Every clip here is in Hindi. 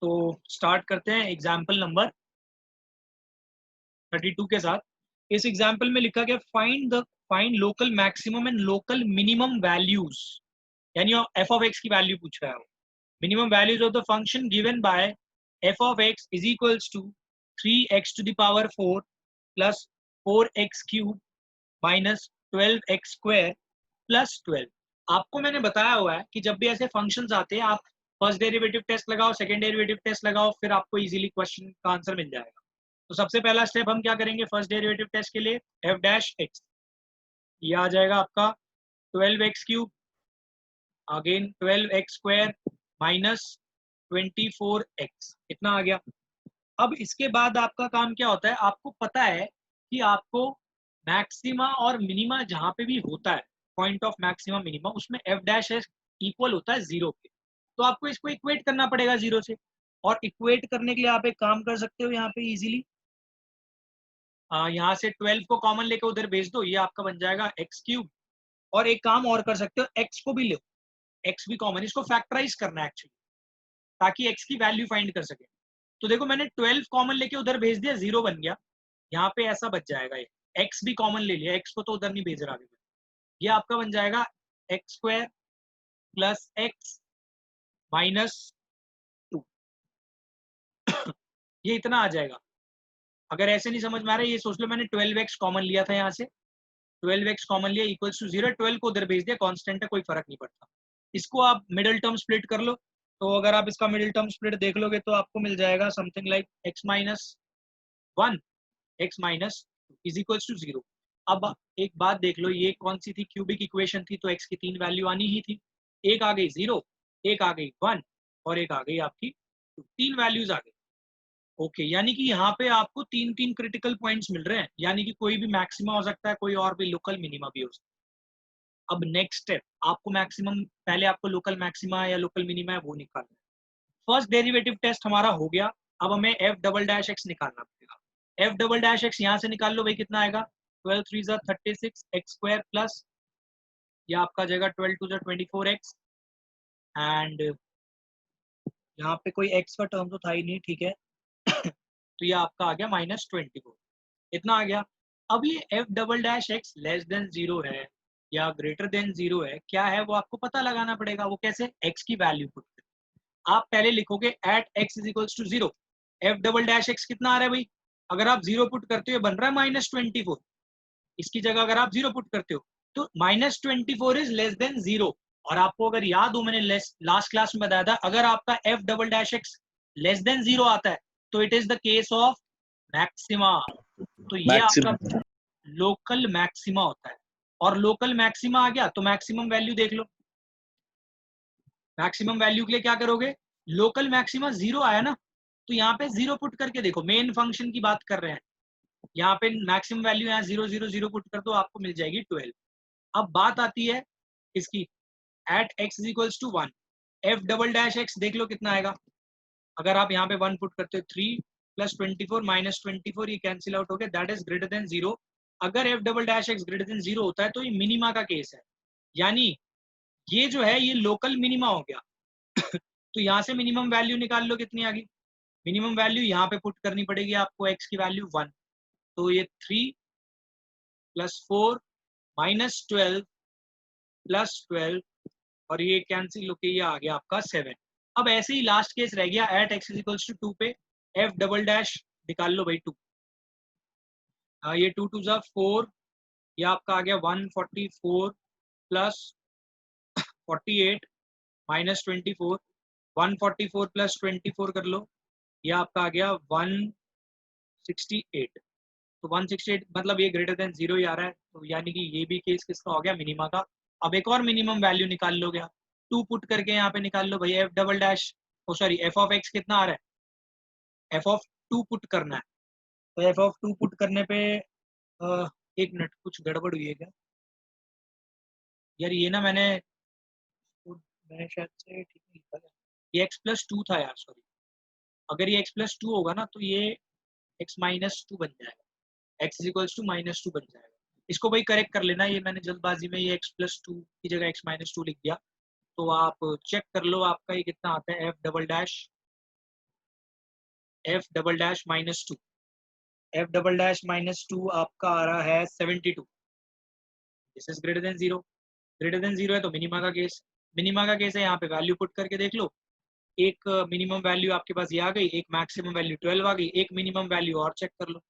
तो स्टार्ट करते हैं एग्जाम्पल नंबर 32 के साथ। इस एग्जाम्पल में लिखा गया find local maximum and local minimum values, यानी एफ ऑफ एक्स की वैल्यू पूछ रहा है वो। Minimum values of the function given by F of X is equals to 3x to the power 4 plus 4x cube minus 12x square plus 12। आपको मैंने बताया हुआ है कि जब भी ऐसे फंक्शंस आते हैं आप फर्स्ट डेरिवेटिव टेस्ट लगाओ, सेकंड डेरिवेटिव टेस्ट लगाओ, फिर आपको इजीली क्वेश्चन का आंसर मिल जाएगा। तो सबसे पहला स्टेप हम क्या करेंगे फर्स्ट डेरिवेटिव टेस्ट के लिए, एफ डैश एक्स, ये आ जाएगा आपका 12x cube, again 12x square minus 24x, इतना आ गया। अब इसके बाद आपका काम क्या होता है, आपको पता है कि आपको मैक्सिमा और मिनिमा जहां पे भी होता है, पॉइंट ऑफ मैक्सिमा मिनिमा, उसमें एफ डैश इक्वल होता है जीरो के। तो आपको इसको इक्वेट करना पड़ेगा जीरो से, और इक्वेट करने के लिए आप एक काम कर सकते हो यहाँ पे इजीली, यहाँ से 12 को कॉमन लेके उधर भेज दो, ये आपका बन जाएगा एक्स क्यूब। और एक काम और कर सकते हो, एक्स को भी लो, एक्स भी कॉमन, इसको फैक्टराइज करना है एक्चुअली, ताकि एक्स की वैल्यू फाइंड कर सके। तो देखो मैंने 12 कॉमन लेके उधर भेज दिया, जीरो बन गया, यहाँ पे ऐसा बच जाएगा, ये एक्स भी कॉमन ले लिया, एक्स को तो उधर नहीं भेज रहा अभी, ये आपका बन जाएगा x square plus x minus 2, ये इतना आ जाएगा। अगर ऐसे नहीं समझ में आ रहा है, ये सोच लो मैंने 12x कॉमन लिया था, यहाँ से 12x कॉमन लिया इक्वल्स टू 0, 12 को उधर भेज दिया, कांस्टेंट है कोई फर्क नहीं पड़ता। इसको आप मिडिल टर्म स्प्लिट कर लो, तो अगर आप इसका मिडिल टर्म स्प्लिट देख लोगे तो आपको मिल जाएगा something like x minus 1 x minus is equals to 0। अब एक बात देख लो, ये कौन सी थी, क्यूबिक इक्वेशन थी, तो x की 3 वैल्यू आनी ही थी, एक आ गई 0, एक आ गई 1 और एक आ गई आपकी 2, 3 वैल्यूज आ गई। ओके, यानी कि यहाँ पे आपको तीन तीन क्रिटिकल पॉइंट्स मिल रहे हैं, यानी कि कोई भी मैक्सिमा हो सकता है, कोई और भी लोकल मिनिमा भी हो सकता है। अब नेक्स्ट स्टेप, आपको मैक्सिमम, पहले आपको लोकल मैक्सिमा या लोकल मिनिमा है वो निकालना है। फर्स्ट डेरिवेटिव टेस्ट हमारा हो गया, अब हमें एफ डबल डैश एक्स निकालना पड़ेगा। एफ डबल डैश एक्स यहाँ से निकाल लो भाई, कितना आएगा, 12 3 36 एक्स स्क्वायर प्लस, या आपका जाएगा 12 2 24x, एंड यहाँ पे कोई एक्स का टर्म तो था ही नहीं, ठीक है तो ये आपका आ गया माइनस 24, इतना आ गया। अब ये F double dash x less than 0 है या ग्रेटर देन 0 है, क्या है वो आपको पता लगाना पड़ेगा। वो कैसे, एक्स की वैल्यू पुट कर आप पहले लिखोगे at X is equals to 0, F double dash X कितना आ रहा है भाई, अगर आप 0 पुट करते हो बन रहा है माइनस 24, इसकी जगह अगर आप 0 पुट करते हो तो माइनस 24 इज लेस देन 0। और आपको अगर याद हो, मैंने लास्ट क्लास में बताया था, अगर आपका F double dash x less than 0 आता है तो it is the case of maxima, तो ये आपका मैक्सिमम लोकल मैक्सिमा होता है। और लोकल मैक्सिमा आ गया तो मैक्सिमम वैल्यू देख लो, मैक्सिमम वैल्यू के लिए क्या करोगे, लोकल मैक्सिमा 0 आया ना, तो यहाँ पे 0 पुट करके देखो, मेन फंक्शन की बात कर रहे हैं, यहाँ पे मैक्सिमम वैल्यू यहाँ 0 0 0 पुट कर दो, आपको मिल जाएगी 12। अब बात आती है इसकी, at X is equals to 1, F double dash X देख लो कितना आएगा, अगर आप यहाँ पे 1 पुट करते हो 3 प्लस 24 माइनस 24, ये कैंसिल आउट हो गया, दैट इज ग्रेटर देन 0। अगर F double dash x greater than 0 होता है तो ये मिनिमा का केस है, यानी ये जो है ये लोकल मिनिमा हो गया तो यहाँ से मिनिमम वैल्यू निकाल लो, कितनी आ गई, मिनिमम वैल्यू यहाँ पे पुट करनी पड़ेगी आपको, एक्स की वैल्यू 1, तो ये 3 प्लस 4 माइनस 12 प्लस 12, और ये कैंसिल होके ये आ गया आपका 7। अब ऐसे ही लास्ट केस रह गया, at X is equals to 2 पे एफ डबल डैश निकाल लो भाई 2, ये 2 2 जा 4, ये आपका आ गया 144 प्लस 48 माइनस 24, 144 प्लस 24 कर लो, ये आपका आ गया 168, तो 168 मतलब ये ग्रेटर देन 0 ही आ रहा है, तो यानी कि ये भी केस किसका हो गया, मिनिमा का। अब एक और मिनिमम वैल्यू निकाल लो, गया 2 पुट करके यहाँ पे निकाल लो भाई, F double dash, oh sorry F of X कितना आ रहा है, एफ ऑफ 2 पुट करना है, तो एफ ऑफ 2 पुट करने पे एक मिनट, कुछ गड़बड़ हुई है क्या यार, ये ना मैंने शायद से ठीक नहीं लिखा था, ये एक्स प्लस 2 था यार, सॉरी, अगर ये एक्स प्लस 2 होगा ना तो ये एक्स माइनस 2 बन जाएगा, X is equals to minus 2 बन जाएगा। इसको भाई करेक्ट कर लेना, ये मैंने जल्दबाजी में ये एक्स प्लस 2 की जगह एक्स माइनस 2 लिख दिया, तो आप चेक कर लो आपका ये कितना आता है, F double dash F double dash minus two, F double dash minus two आपका आ रहा है 72, this is greater than zero, greater than zero है तो मिनिमा का केस, मिनिमा का केस है, यहाँ पे वैल्यू पुट करके देख लो, एक मिनिमम वैल्यू आपके पास ये आ गई, एक मैक्सिमम वैल्यू 12 आ गई, एक मिनिमम वैल्यू और चेक कर लो।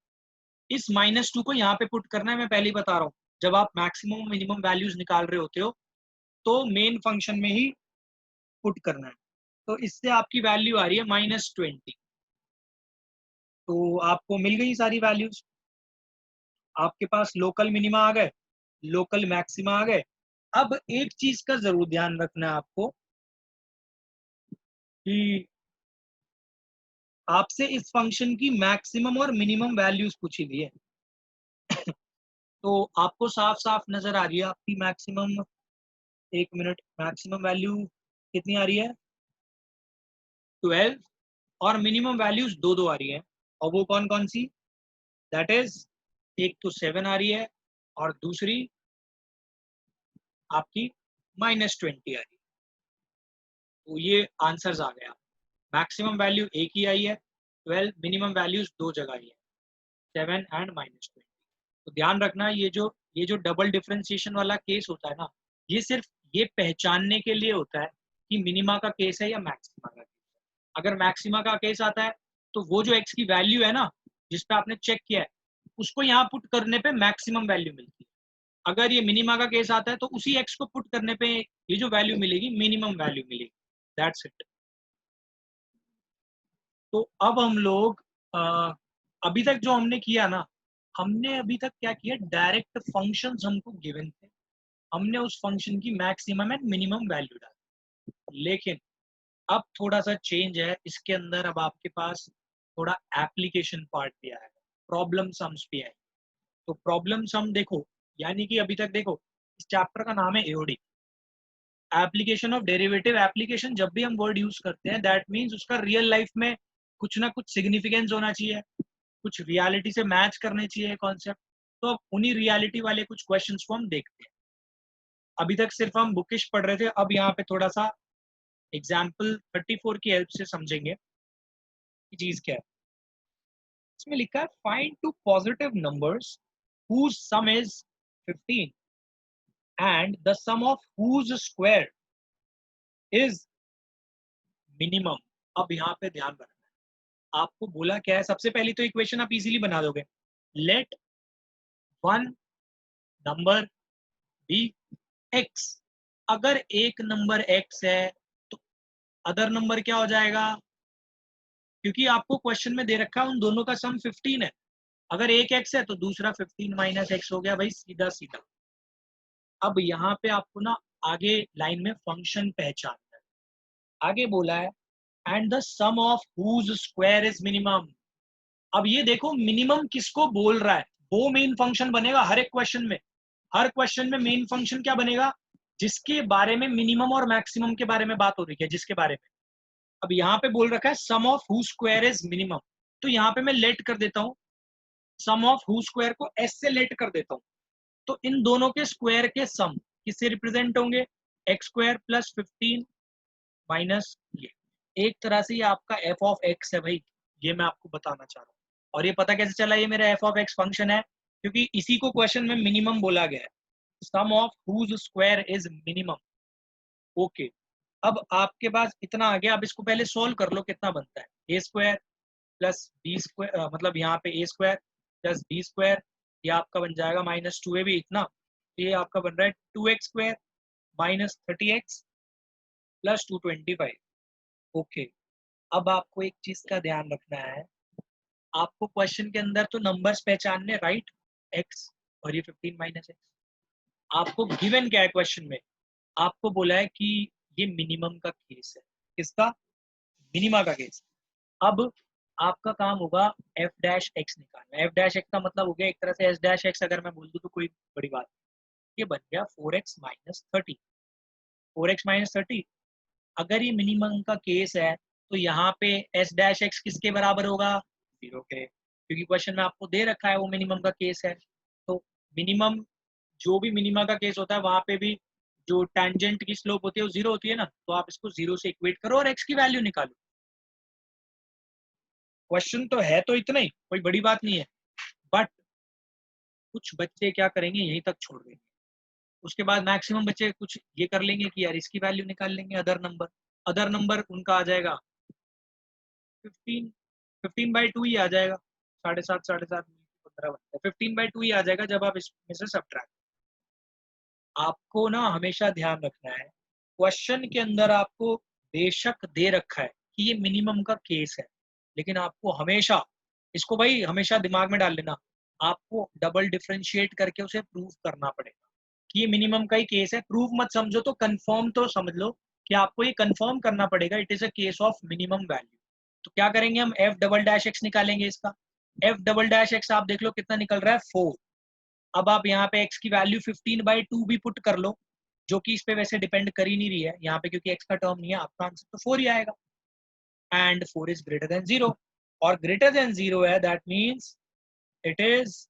इस माइनस टू को यहाँ पे पुट करना है, मैं पहले ही बता रहा हूँ, जब आप मैक्सिमम मिनिमम वैल्यूज निकाल रहे होते हो तो मेन फंक्शन में ही पुट करना है। तो इससे आपकी वैल्यू आ रही है -20, तो आपको मिल गई सारी वैल्यूज, आपके पास लोकल मिनिमा आ गए, लोकल मैक्सिमा आ गए। अब एक चीज का जरूर ध्यान रखना है आपको कि आपसे इस फंक्शन की मैक्सिमम और मिनिमम वैल्यूज पूछी गई है। तो आपको साफ साफ नजर आ रही है आपकी मैक्सिमम, एक मिनट, मैक्सिमम वैल्यू कितनी आ रही है 12, और मिनिमम वैल्यूज दो दो आ रही है, और वो कौन कौन सी, दैट इज एक तो 7 आ रही है और दूसरी आपकी -20 आ रही है। तो ये आंसर्स आ गया, मैक्सिमम वैल्यू एक ही आई है 12, मिनिमम वैल्यूज दो जगह आई है 7 एंड -20। तो ध्यान रखना ये जो डबल डिफरेंशिएशन वाला केस होता है ना, ये सिर्फ ये पहचानने के लिए होता है कि मिनिमा का केस है या मैक्सिमा का केस है। अगर मैक्सिमा का केस आता है तो वो जो एक्स की वैल्यू है ना जिस पे आपने चेक किया है उसको यहाँ पुट करने पे मैक्सिमम वैल्यू मिलती है। अगर ये मिनिमा का केस आता है तो उसी एक्स को पुट करने पे ये जो वैल्यू मिलेगी मिनिमम वैल्यू मिलेगी, दैट्स इट। तो अब हम लोग अभी तक जो हमने किया ना, हमने अभी तक क्या किया, डायरेक्ट फंक्शंस हमको गिवन थे, हमने उस फंक्शन की मैक्सिमम एंड मिनिमम वैल्यू डाली। लेकिन अब थोड़ा सा चेंज है इसके अंदर, अब आपके पास थोड़ा एप्लीकेशन पार्ट भी आएगा, प्रॉब्लम सम्स भी आएंगे। तो प्रॉब्लम सम देखो, यानी कि अभी तक देखो इस चैप्टर का नाम है AOD, application of derivative. Application जब भी हम वर्ड यूज करते हैं दैट मीन्स उसका रियल लाइफ में कुछ ना कुछ सिग्निफिकेंस होना चाहिए, कुछ रियलिटी से मैच करने चाहिए कॉन्सेप्ट। तो अब उन्हीं रियलिटी वाले कुछ क्वेश्चंस को हम देखते हैं। अभी तक सिर्फ हम बुकिश पढ़ रहे थे, अब यहाँ पे थोड़ा सा एग्जाम्पल 34 की हेल्प से समझेंगे कि चीज क्या है। इसमें लिखा है find two positive numbers whose sum is 15 and the sum of whose square is minimum। अब यहाँ पे ध्यान रखना है, आपको बोला क्या है, सबसे पहली तो इक्वेशन आप इजीली बना दोगे, let one number be X. अगर एक नंबर एक्स है तो अदर नंबर क्या हो जाएगा, क्योंकि आपको क्वेश्चन में दे रखा है उन दोनों का सम 15 है, अगर एक एक्स है तो दूसरा 15 माइनस एक्स हो गया भाई, सीधा सीधा। अब यहाँ पे आपको ना आगे लाइन में फंक्शन पहचानना है। आगे बोला है and the sum of whose square is minimum. अब ये देखो मिनिमम किसको बोल रहा है, वो मेन फंक्शन बनेगा हर एक क्वेश्चन में। हर क्वेश्चन में मेन फंक्शन क्या बनेगा, जिसके बारे में मिनिमम और मैक्सिमम के बारे में बात हो रही है, जिसके बारे में। अब यहाँ पे बोल रखा है sum of who square is minimum, तो यहाँ पे मैं लेट कर देता हूँ, सम ऑफ हु स्क्वायर को एस से लेट कर देता हूँ। तो इन दोनों के स्क्वायर के सम किससे रिप्रेजेंट होंगे, एक्स स्क्वायर प्लस 15 माइनस ये। एक तरह से ये आपका एफ ऑफ एक्स है भाई, ये मैं आपको बताना चाह रहा हूँ। और ये पता कैसे चला ये मेरा एफ ऑफ एक्स फंक्शन है, क्योंकि इसी को क्वेश्चन में मिनिमम बोला गया है, sum of whose square is minimum. Okay, अब आपके पास इतना आ गया, अब इसको पहले सोल्व कर लो कितना बनता है, ए स्क्वायर प्लस बी स्क्वायर, मतलब यहाँ पे ए स्क्वायर प्लस बी स्क्वायर, ये आपका बन जाएगा -2 है भी इतना, ये आपका बन रहा है 2x square minus 30x plus 225। Okay, अब आपको एक चीज का ध्यान रखना है, आपको क्वेश्चन के अंदर तो नंबर्स पहचानने, राइट, x और ये 15 माइनस एक्स। आपको गिवन क्या है क्वेश्चन में, आपको बोला है कि ये मिनिमम का केस है, किसका, मिनिमा का केस। अब आपका काम होगा एफ डैश एक्स निकालना। एफ डैश एक्स का मतलब हो गया एक तरह से एस डैश एक्स, अगर मैं बोल दूं तो कोई बड़ी बात नहीं। ये बन गया 4x माइनस 30, 4x माइनस 30। अगर ये मिनिमम का केस है तो यहाँ पे एस डैश एक्स किसके बराबर होगा, 0 के, क्योंकि क्वेश्चन में आपको दे रखा है वो मिनिमम का केस है। तो मिनिमम, जो भी मिनिमा का केस होता है वहां पे भी जो टेंजेंट की स्लोप होती है वो 0 होती है ना, तो आप इसको 0 से इक्वेट करो और एक्स की वैल्यू निकालो। क्वेश्चन तो है तो इतना ही, कोई बड़ी बात नहीं है, बट कुछ बच्चे क्या करेंगे, यहीं तक छोड़ देंगे। उसके बाद मैक्सिमम बच्चे कुछ ये कर लेंगे कि यार इसकी वैल्यू निकाल लेंगे, अदर नंबर उनका आ जाएगा 15, 15/2 ही आ जाएगा, 7.5 7.5 15 बनता है, 15/2 ही आ जाएगा जब आप इसमें से सब्ट्रैक्ट। आपको ना हमेशा ध्यान रखना है, क्वेश्चन के अंदर आपको बेशक दे रखा है कि ये मिनिमम का केस है, लेकिन आपको हमेशा इसको भाई हमेशा दिमाग में डाल लेना, आपको डबल डिफरेंशिएट करके उसे प्रूव करना पड़ेगा कि ये मिनिमम का ही केस है। प्रूव मत समझो तो कंफर्म तो समझ लो कि आपको ये कंफर्म करना पड़ेगा it is a case of minimum value. तो क्या करेंगे हम, एफ डबल डैश एक्स निकालेंगे इसका। एफ डबल डैश एक्स आप देख लो कितना निकल रहा है, 4। अब आप यहाँ पे x की वैल्यू 15/2 भी पुट कर लो, जो कि इस पे वैसे डिपेंड कर ही नहीं रही है यहाँ पे, क्योंकि x का टर्म नहीं है, आपका आंसर तो 4 ही आएगा। एंड 4 इज ग्रेटर देन 0, और ग्रेटर देन 0 है, that means it is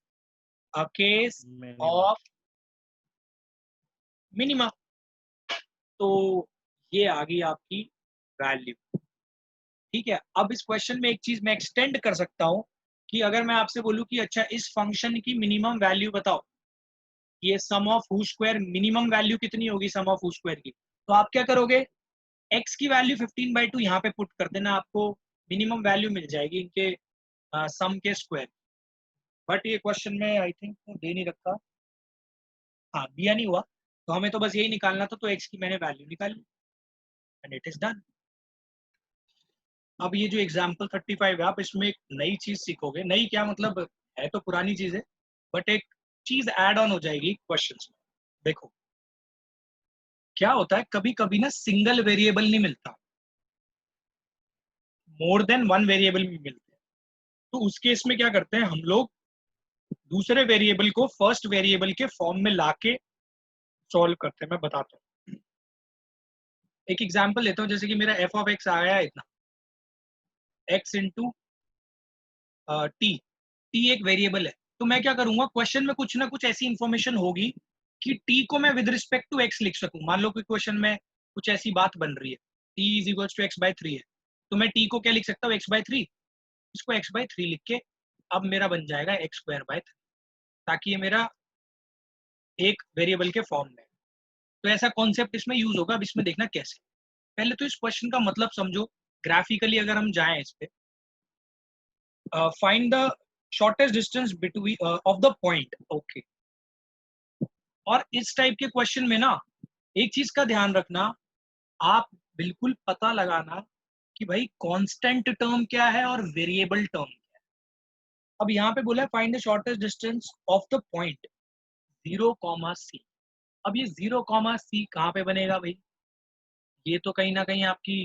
a case minimum. Of minimum. तो ये आ गई आपकी वैल्यू। ठीक है, अब इस क्वेश्चन में एक चीज मैं एक्सटेंड कर सकता हूँ कि अगर मैं आपसे बोलूँ कि अच्छा इस फंक्शन की मिनिमम वैल्यू बताओ, ये sum of who square minimum value कितनी होगी सम ऑफ हू स्क्वायर की, तो आप क्या करोगे, x की वैल्यू 15/2 यहाँ पे पुट कर देना, आपको मिनिमम वैल्यू मिल जाएगी इनके सम के स्क्वायर। बट ये क्वेश्चन में आई थिंक दे नहीं रखा, हाँ दिया नहीं हुआ, तो हमें तो बस यही निकालना था, तो x की मैंने वैल्यू निकाली एंड इट इज डन। अब ये जो एग्जाम्पल 35 है, आप इसमें एक नई चीज सीखोगे, नई क्या मतलब, है तो पुरानी चीज है, बट एक चीज ऐड ऑन हो जाएगी क्वेश्चन में। देखो क्या होता है, कभी कभी ना सिंगल वेरिएबल नहीं मिलता, मोर देन वन वेरिएबल भी मिलते हैं। तो उस केस में क्या करते हैं हम लोग, दूसरे वेरिएबल को फर्स्ट वेरिएबल के फॉर्म में लाके सॉल्व करते हैं। मैं बताता हूँ, एक एग्जांपल लेता हूँ, जैसे कि मेरा एफ ऑफ एक्स आया है इतना, एक्स इंटू टी, टी एक वेरिएबल है। तो मैं क्या करूंगा, क्वेश्चन में कुछ ना कुछ ऐसी इंफॉर्मेशन होगी कि टी को मैं विद रिस्पेक्ट टू एक्स लिख सकूं। मान लो कि क्वेश्चन में कुछ ऐसी बात बन रही है, T is equal to x/3 है, तो मैं टी को क्या लिख सकता हूँ, x/3, इसको x/3 लिख के अब मेरा बन जाएगा x²/3, ताकि ये मेरा एक वेरिएबल के फॉर्म में। तो ऐसा कॉन्सेप्ट इसमें यूज होगा। अब इसमें देखना कैसे, पहले तो इस क्वेश्चन का मतलब समझो, ग्राफिकली अगर हम जाएं इस पे, find the shortest distance between of the point, okay. और इस टाइप के क्वेश्चन में ना एक चीज का ध्यान रखना, आप बिल्कुल पता लगाना कि भाई कांस्टेंट टर्म क्या है और वेरिएबल टर्म क्या है। अब यहाँ पे बोला है find the shortest distance of the point 0, C। अब ये 0, C कहाँ पे बनेगा भाई, ये तो कहीं ना कहीं आपकी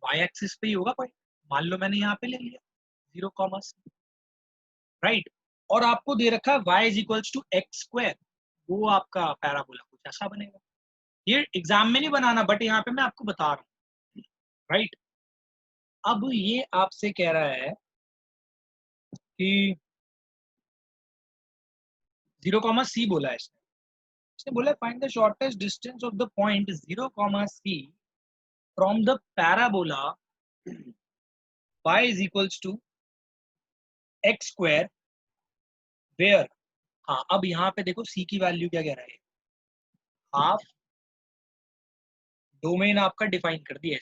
वाई एक्सिस पे ही होगा पॉइंट। मान लो मैंने यहाँ पे ले लिया 0, राइट, और आपको दे रखा है y is equals to x², वो आपका पैराबोला कुछ ऐसा बनेगा। ये एग्जाम में नहीं बनाना, बट यहाँ पे मैं आपको बता रहा हूँ, राइट। अब ये आपसे कह रहा है कि 0, C बोला है इसने, बोला find the shortest distance of the point 0, C from the parabola y is equals to x² where, हाँ अब यहाँ पे देखो C की वैल्यू क्या कह रहा है, हाफ डोमेन आपका डिफाइन कर दिया है,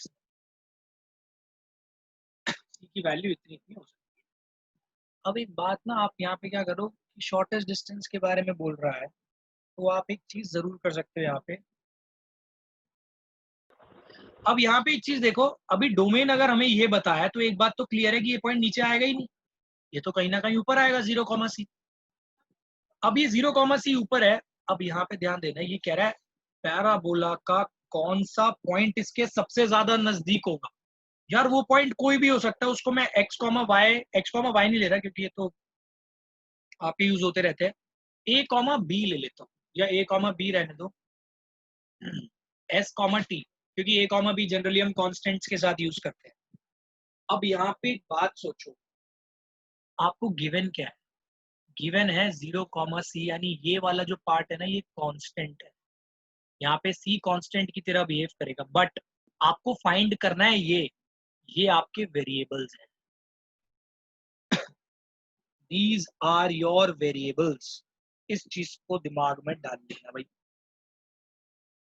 C की वैल्यू इतनी इतनी हो सकती है। अब एक बात ना, आप यहाँ पे क्या करो कि शॉर्टेस्ट डिस्टेंस के बारे में बोल रहा है, तो आप एक चीज जरूर कर सकते हो यहाँ पे। अब यहाँ पे एक चीज देखो, अभी डोमेन अगर हमें ये बताया तो एक बात तो क्लियर है कि ये पॉइंट नीचे आएगा ही नहीं, ये तो कहीं ना कहीं ऊपर आएगा 0, C। अब ये 0, C ऊपर है। अब यहाँ पे ध्यान देना, ये कह रहा है पैराबोला का कौन सा पॉइंट इसके सबसे ज्यादा नजदीक होगा। यार वो पॉइंट कोई भी हो सकता है, उसको मैं x, y नहीं ले रहा क्योंकि ये तो आप यूज होते रहते हैं, a, B ले लेता हूँ, या a, B रहने दो, S, T, क्योंकि a, B जनरली हम कॉन्स्टेंट्स के साथ यूज करते हैं। अब यहाँ पे एक बात सोचो, आपको गिवन क्या है, गिवन है 0, C, यानी ये वाला जो पार्ट है ना, ये कांस्टेंट है, यहाँ पे C कांस्टेंट की तरह बिहेव करेगा, बट आपको फाइंड करना है ये आपके वेरिएबल्स हैं। These are your variables. इस चीज को दिमाग में डाल लेना भाई।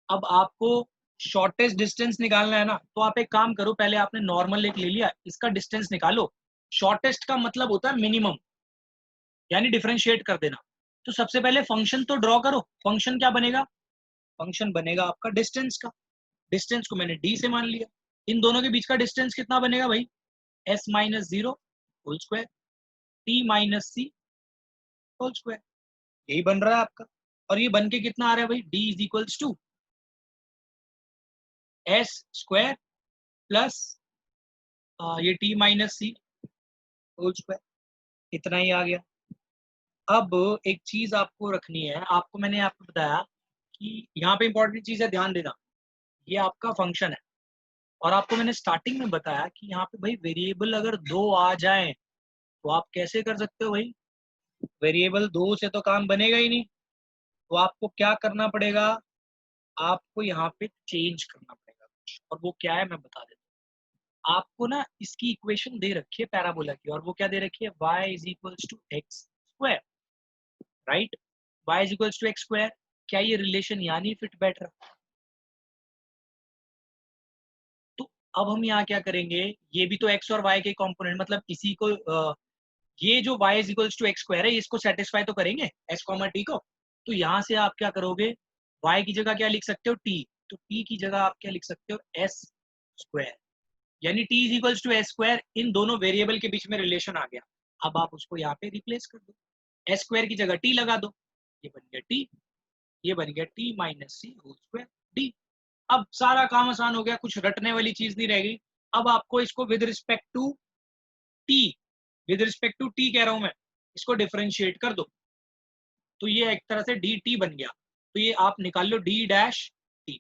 अब आपको शॉर्टेस्ट डिस्टेंस निकालना है ना, तो आप एक काम करो, पहले आपने नॉर्मल एक ले लिया, इसका डिस्टेंस निकालो। शॉर्टेस्ट का मतलब होता है मिनिमम, यानी डिफरेंशिएट कर देना। तो सबसे पहले फंक्शन तो ड्रॉ करो। फंक्शन क्या बनेगा? फंक्शन बनेगा आपका डिस्टेंस का। डिस्टेंस को मैंने डी से मान लिया। इन दोनों के बीच का डिस्टेंस कितना बनेगा भाई? S minus zero whole square t minus सी होल स्क्वायर। यही बन रहा है आपका। और ये बन के कितना आ रहा है भाई? D is equals to S square plus ये टी माइनस सी होल स्क्वायर। इतना ही आ गया। अब एक चीज आपको रखनी है, आपको मैंने आपको बताया कि यहाँ पे इंपॉर्टेंट चीज है, ध्यान देना। ये आपका फंक्शन है और आपको मैंने स्टार्टिंग में बताया कि यहाँ पे भाई वेरिएबल अगर दो आ जाएं तो आप कैसे कर सकते हो भाई? वेरिएबल दो से तो काम बनेगा ही नहीं। तो आपको क्या करना पड़ेगा? आपको यहाँ पे चेंज करना पड़ेगा कुछ, और वो क्या है मैं बता देता हूँ आपको ना। इसकी इक्वेशन दे रखी है पैराबोला की, और वो क्या दे रखी है? y is equals to X square, right? y is equals to X square. क्या ये रिलेशन यहाँ नहीं फिट बैठ रहा? तो अब हम यहाँ क्या करेंगे? ये भी तो x और y के कंपोनेंट, मतलब इसी को ये जो y is equals to X square है, इसको सेटिस्फाई तो करेंगे s कॉमा t को। तो यहाँ से आप क्या करोगे? y की जगह क्या लिख सकते हो? t। तो t की जगह आप क्या लिख सकते हो? s square. यानी t is equals to S square. इन दोनों वेरिएबल के बीच में रिलेशन आ गया। अब आप उसको यहाँ पे रिप्लेस कर दो, एस स्क्वायर की जगह t लगा दो, ये बन गया t, ये बन गया t माइनस सी होल स्क्वायर d। अब सारा काम आसान हो गया, कुछ रटने वाली चीज नहीं रह गई। अब आपको इसको with respect to t, with respect to t कह रहा हूं मैं, इसको डिफरेंशिएट कर दो। तो ये एक तरह से डी टी बन गया। तो ये आप निकाल लो d dash t.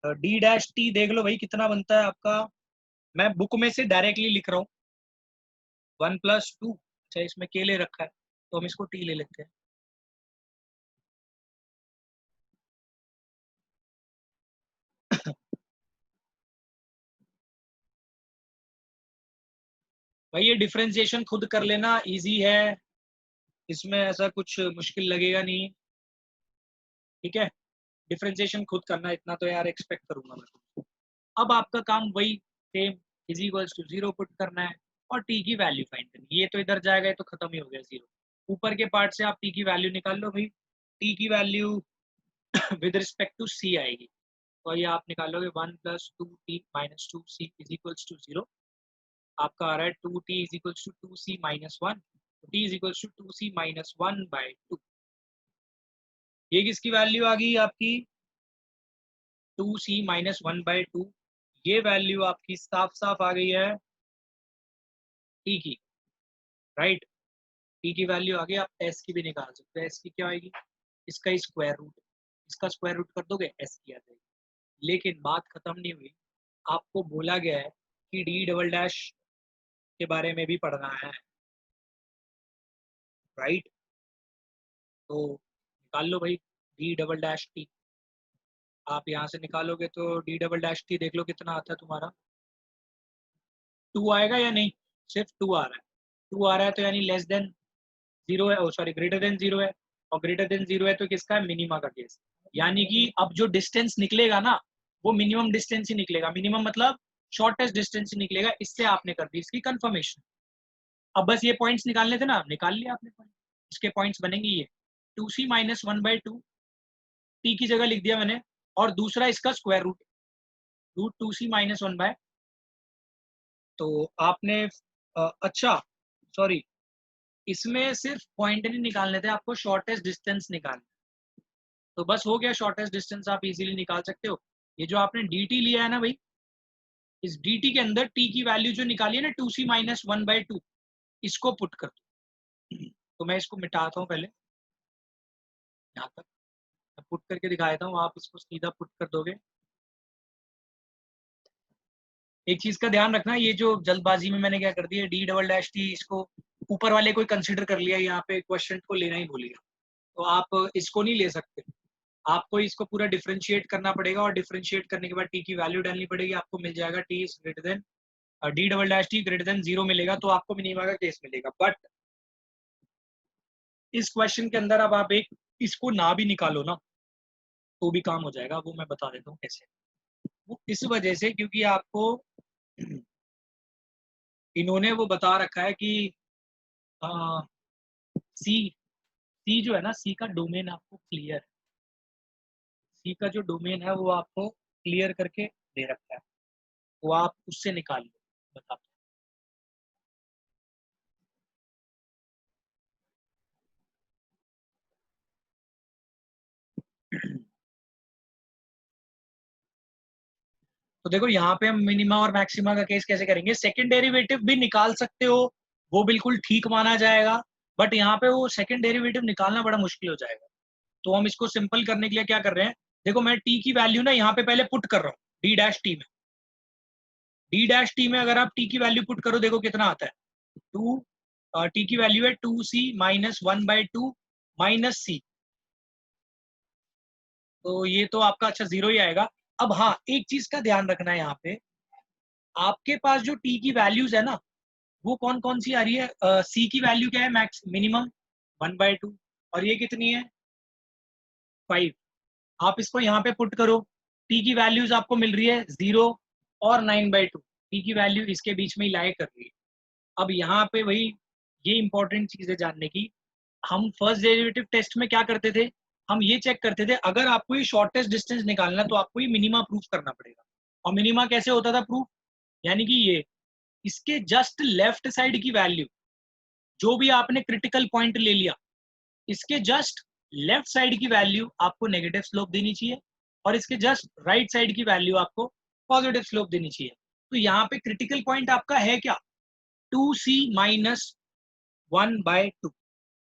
D dash t देख लो भाई कितना बनता है आपका। मैं बुक में से डायरेक्टली लिख रहा हूँ, 1+2। अच्छा, इसमें के ले रखा है तो हम इसको टी ले लेते हैं। भाई ये डिफरेंशिएशन खुद कर लेना, इजी है, इसमें ऐसा कुछ मुश्किल लगेगा नहीं। ठीक है, डिफरेंशिएशन खुद करना, इतना तो यार एक्सपेक्ट करूंगा मैं तुमसे। अब आपका काम वही same, is equals to zero put करना है और टी की वैल्यू फाइंड करनी है। ये तो इधर जाएगा, ये तो खत्म ही हो गया जीरो। ऊपर के पार्ट से आप टी की वैल्यू निकाल लो भाई। टी की वैल्यू विद रिस्पेक्ट टू सी आएगी, तो ये आप निकालोगे 1+2t-2c is equals to zero. आपका आ रहा है 2t is equals to 2c-1। t is equals to 2c-1/2। ये किसकी वैल्यू आ गई आपकी? 2c-1/2। ये वैल्यू आपकी साफ साफ आ गई है टी की, राइट? टी की वैल्यू आ गई। आप एस की भी निकाल सकते हो। एस की क्या आएगी? इसका स्क्वायर रूट, इसका स्क्वायर रूट कर दोगे, एस की आ जाएगी। लेकिन बात खत्म नहीं हुई, आपको बोला गया है कि डी डबल डैश के बारे में भी पढ़ना है, राइट? तो निकाल लो भाई डी डबल डैश टी। आप यहाँ से निकालोगे तो डी डबल डैश टी देख लो कितना आता है तुम्हारा। 2 आएगा या नहीं? सिर्फ 2 आ रहा है। 2 आ रहा है तो यानी लेस देन जीरो है, सॉरी ग्रेटर देन जीरो है। और ग्रेटर देन जीरो है तो किसका है? मिनिमा का केस। यानी कि अब जो डिस्टेंस निकलेगा ना, वो मिनिमम डिस्टेंस ही निकलेगा। मिनिमम मतलब शॉर्टेस्ट डिस्टेंस ही निकलेगा। इससे आपने कर दी इसकी कंफर्मेशन। अब बस ये पॉइंट्स निकालने थे ना, निकाल लिया आपने पॉइंट। इसके पॉइंट्स बनेंगे ये 2c-1/2, टी की जगह लिख दिया मैंने, और दूसरा इसका स्क्वायर रूट, रूट 2c-1/। तो आपने अच्छा सॉरी, इसमें सिर्फ पॉइंट नहीं निकालने थे, आपको शॉर्टेस्ट डिस्टेंस निकालना। तो बस हो गया, शॉर्टेस्ट डिस्टेंस आप इजीली निकाल सकते हो। ये जो आपने डी टी लिया है ना भाई, इस डी टी के अंदर टी की वैल्यू जो निकाली है ना 2c-1/2, इसको पुट कर दो। तो मैं इसको मिटाता हूँ पहले, यहाँ तक मैं पुट करके दिखा देता हूँ, आप इसको सीधा पुट कर दोगे। एक चीज का ध्यान रखना, ये जो जल्दबाजी में मैंने क्या कर दिया, डी डबल डैश टी, इसको ऊपर वाले को कंसिडर कर लिया, यहाँ पे क्वेश्चन को लेना ही भूल गया। तो आप इसको नहीं ले सकते, आपको इसको पूरा डिफरेंशिएट करना पड़ेगा, और डिफरेंशिएट करने के बाद टी की वैल्यू डालनी पड़ेगी। आपको मिल जाएगा T is greater than D double dash T greater than zero मिलेगा, तो आपको मिनिमा का केस मिलेगा। बट इस क्वेश्चन के अंदर अब आप एक इसको ना भी निकालो ना तो भी काम हो जाएगा, वो मैं बता देता हूँ कैसे। वो इस वजह से क्योंकि आपको इन्होंने वो बता रखा है कि सी सी जो है ना, सी का डोमेन आपको क्लियर, सी का जो डोमेन है वो आपको क्लियर करके दे रखा है, वो आप उससे निकाल लो। बता तो देखो यहाँ पे हम मिनिमा और मैक्सिमा का केस कैसे करेंगे, सेकंड डेरिवेटिव भी निकाल सकते हो, वो बिल्कुल ठीक माना जाएगा, बट यहाँ पे वो सेकंड डेरिवेटिव निकालना बड़ा मुश्किल हो जाएगा। तो हम इसको सिंपल करने के लिए क्या कर रहे हैं, देखो मैं टी की वैल्यू ना यहाँ पे पहले पुट कर रहा हूँ डी डैश टी में। डी डैश टी में अगर आप टी की वैल्यू पुट करो, देखो कितना आता है, टू, टी की वैल्यू है 2c माइनस 1/2 माइनस सी, तो ये तो आपका अच्छा 0 ही आएगा। अब हाँ, एक चीज का ध्यान रखना है यहाँ पे, आपके पास जो टी की वैल्यूज है ना वो कौन कौन सी आ रही है, सी की वैल्यू क्या है, मैक्स मिनिमम 1/2, और ये कितनी है 5। आप इसको यहाँ पे पुट करो, टी की वैल्यूज आपको मिल रही है 0 और 9/2, टी की वैल्यू इसके बीच में ही लाई कर रही है। अब यहाँ पे वही, ये इंपॉर्टेंट चीज है जानने की, हम फर्स्ट डेरिवेटिव टेस्ट में क्या करते थे, हम ये चेक करते थे अगर आपको ये शॉर्टेस्ट डिस्टेंस निकालना तो आपको ये मिनिमा प्रूफ करना पड़ेगा। और मिनिमा कैसे होता था प्रूफ, यानी कि ये इसके जस्ट लेफ्ट साइड की वैल्यू, जो भी आपने क्रिटिकल पॉइंट ले लिया, इसके जस्ट लेफ्ट साइड की वैल्यू आपको नेगेटिव स्लोप देनी चाहिए, और इसके जस्ट राइट साइड की वैल्यू आपको पॉजिटिव स्लोप देनी चाहिए। तो यहाँ पे क्रिटिकल पॉइंट आपका है क्या, 2c माइनस 1/2।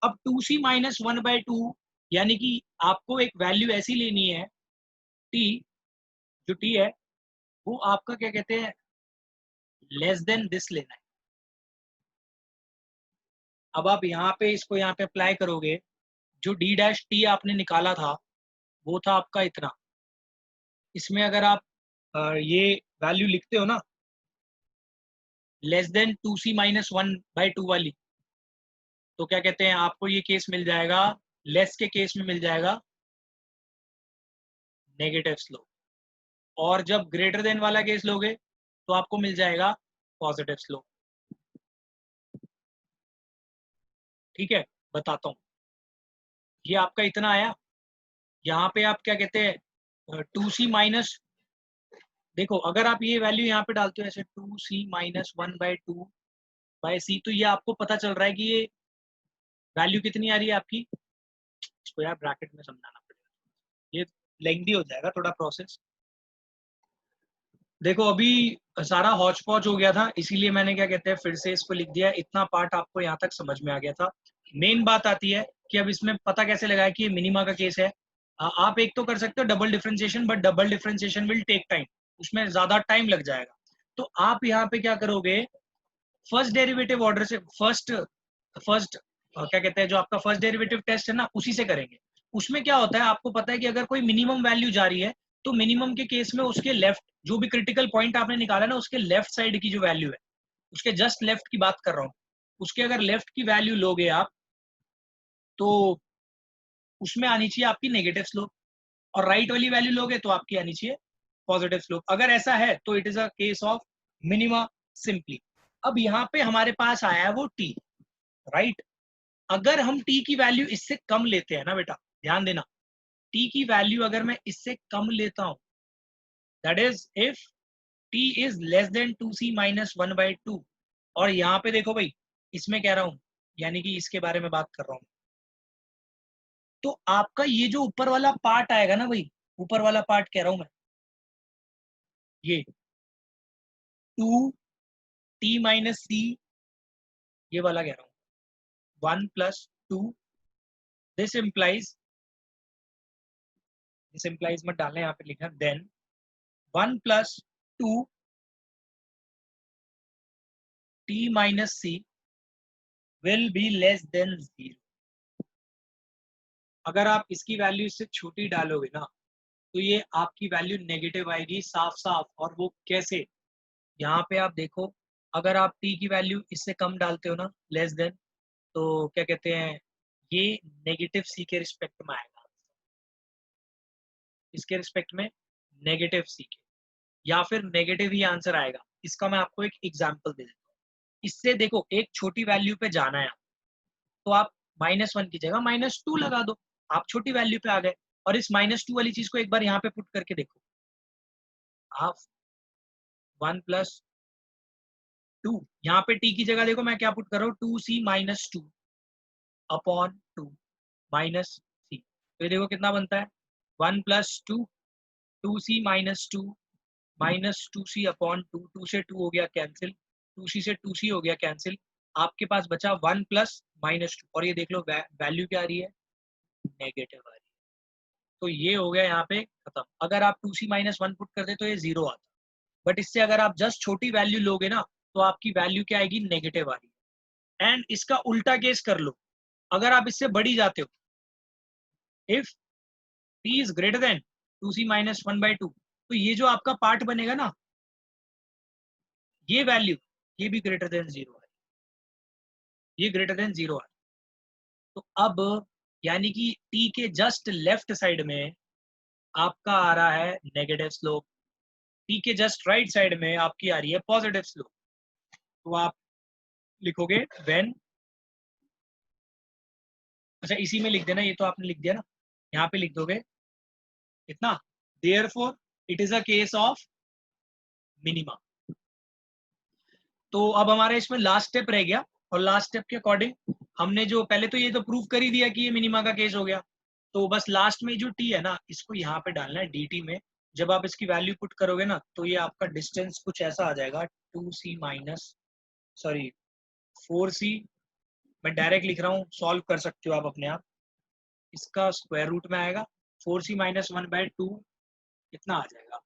अब 2c माइनस 1/2 यानी कि आपको एक वैल्यू ऐसी लेनी है, t, जो t है वो आपका क्या कहते हैं लेस देन दिस लेना है। अब आप यहाँ पे इसको यहाँ पे अप्लाई करोगे, जो डी डैश टी आपने निकाला था वो था आपका इतना, इसमें अगर आप ये वैल्यू लिखते हो ना लेस देन 2c माइनस 1/2 वाली, तो क्या कहते हैं आपको ये केस मिल जाएगा, लेस के केस में मिल जाएगा नेगेटिव स्लोप, और जब ग्रेटर देन वाला केस लोगे तो आपको मिल जाएगा पॉजिटिव स्लोप। ठीक है, बताता हूँ, ये आपका इतना आया, यहाँ पे आप क्या कहते हैं 2c माइनस, देखो अगर आप ये वैल्यू यहाँ पे डालते हो ऐसे 2c माइनस 1/2/c, तो ये आपको पता चल रहा है कि ये वैल्यू कितनी आ रही है आपकी, इसको यार ब्रैकेट में समझाना पड़ेगा, ये लेंथी हो जाएगा थोड़ा प्रोसेस। देखो अभी सारा हौच पौच हो गया था, इसीलिए मैंने क्या कहते हैं फिर से इसको लिख दिया, इतना पार्ट आपको यहाँ तक समझ में आ गया था। मेन बात आती है कि अब इसमें पता कैसे लगा कि ये मिनिमा का केस है। आप एक तो कर सकते हो double differentiation, but double differentiation will take time, उसमें ज्यादा टाइम लग जाएगा। तो आप यहाँ पे क्या करोगे, फर्स्ट डेरिवेटिव ऑर्डर से, फर्स्ट फर्स्ट क्या कहते हैं जो आपका फर्स्ट डेरिवेटिव टेस्ट है ना उसी से करेंगे। उसमें क्या होता है आपको पता है कि अगर कोई मिनिमम वैल्यू जा रही है तो मिनिमम के केस में उसके लेफ्ट, जो भी क्रिटिकल पॉइंट आपने निकाला ना उसके लेफ्ट साइड की जो वैल्यू है, उसके जस्ट लेफ्ट की बात कर रहा हूँ, उसके अगर लेफ्ट की वैल्यू लोगे आप तो उसमें आनी चाहिए आपकी नेगेटिव स्लोप, और राइट वाली वैल्यू लोगे तो आपकी आनी चाहिए पॉजिटिव स्लोप। अगर ऐसा है तो it is a case of minima simply. अब यहाँ पे हमारे पास आया है वो टी, राइट। अगर हम टी की वैल्यू इससे कम लेते हैं ना बेटा, ध्यान देना, टी की वैल्यू अगर मैं इससे कम लेता हूं, that is if T is less than 2c minus 1/2, और यहाँ पे देखो भाई इसमें कह रहा हूं, यानी कि इसके बारे में बात कर रहा हूं, तो आपका ये जो ऊपर वाला पार्ट आएगा ना भाई, ऊपर वाला पार्ट कह रहा हूं मैं, ये 2t-c, ये वाला कह रहा हूं 1+2, दिस इंप्लाइज, दिस इंप्लाइज मत डालना यहाँ पे लिखना, then 1+2 t-c will be less than 0। अगर आप इसकी वैल्यू इससे छोटी डालोगे ना तो ये आपकी वैल्यू नेगेटिव आएगी साफ साफ, और वो कैसे, यहाँ पे आप देखो, अगर आप t की वैल्यू इससे कम डालते हो ना लेस देन, तो क्या कहते हैं ये नेगेटिव सी के रिस्पेक्ट में आएगा, इसके रिस्पेक्ट में नेगेटिव सी के, या फिर नेगेटिव ही आंसर आएगा। इसका मैं आपको एक एग्जांपल दे देता हूँ। इससे देखो एक छोटी वैल्यू पे जाना है, तो आप -1 की जगह -2 लगा दो, आप छोटी वैल्यू पे आ गए। और इस -2 वाली चीज को एक बार यहाँ पे पुट करके देखो, आप 1 + 2, यहाँ पे t की जगह देखो मैं क्या पुट कर रहा हूँ, 2c - 2 अपॉन 2 माइनस सी। तो ये देखो कितना बनता है, 1 + 2 2c - 2 -2c अपॉन 2, 2 से 2 हो गया कैंसिल, 2c से 2c हो गया कैंसिल, आपके पास बचा 1 + -2। और ये देख लो वैल्यू क्या आ रही है, नेगेटिव आ रही है। तो ये हो गया यहाँ पे खत्म। अगर आप 2c - 1 पुट करते तो ये 0 आता, बट इससे अगर आप जस्ट छोटी वैल्यू लोगे ना, तो आपकी वैल्यू क्या आएगी, नेगेटिव आ रही है। एंड इसका उल्टा केस कर लो, अगर आप इससे बढ़ी जाते हो, if t is greater than 2c - 1/2, तो ये जो आपका पार्ट बनेगा ना, ये वैल्यू, ये भी ग्रेटर देन 0 है, ये ग्रेटर देन 0 है। तो अब यानी कि t के जस्ट लेफ्ट साइड में आपका आ रहा है नेगेटिव स्लोप, t के जस्ट राइट साइड में आपकी आ रही है पॉजिटिव स्लोप। तो आप लिखोगे व्हेन, अच्छा इसी में लिख देना, ये तो आपने लिख दिया ना, यहाँ पे लिख दोगे इतना, therefore it is a case of minima. तो अब हमारा इसमें लास्ट स्टेप रह गया, और लास्ट स्टेप के अकॉर्डिंग हमने जो पहले तो ये तो प्रूव कर ही दिया कि ये मिनिमा का केस हो गया। तो बस लास्ट में जो t है ना, इसको यहाँ पे डालना है dt में। जब आप इसकी वैल्यू पुट करोगे ना, तो ये आपका डिस्टेंस कुछ ऐसा आ जाएगा, 2c माइनस, सॉरी 4c, मैं डायरेक्ट लिख रहा हूँ, सॉल्व कर सकते हो आप अपने आप। इसका स्क्वायर रूट में आएगा, 4c - 1/2 कितना आ जाएगा,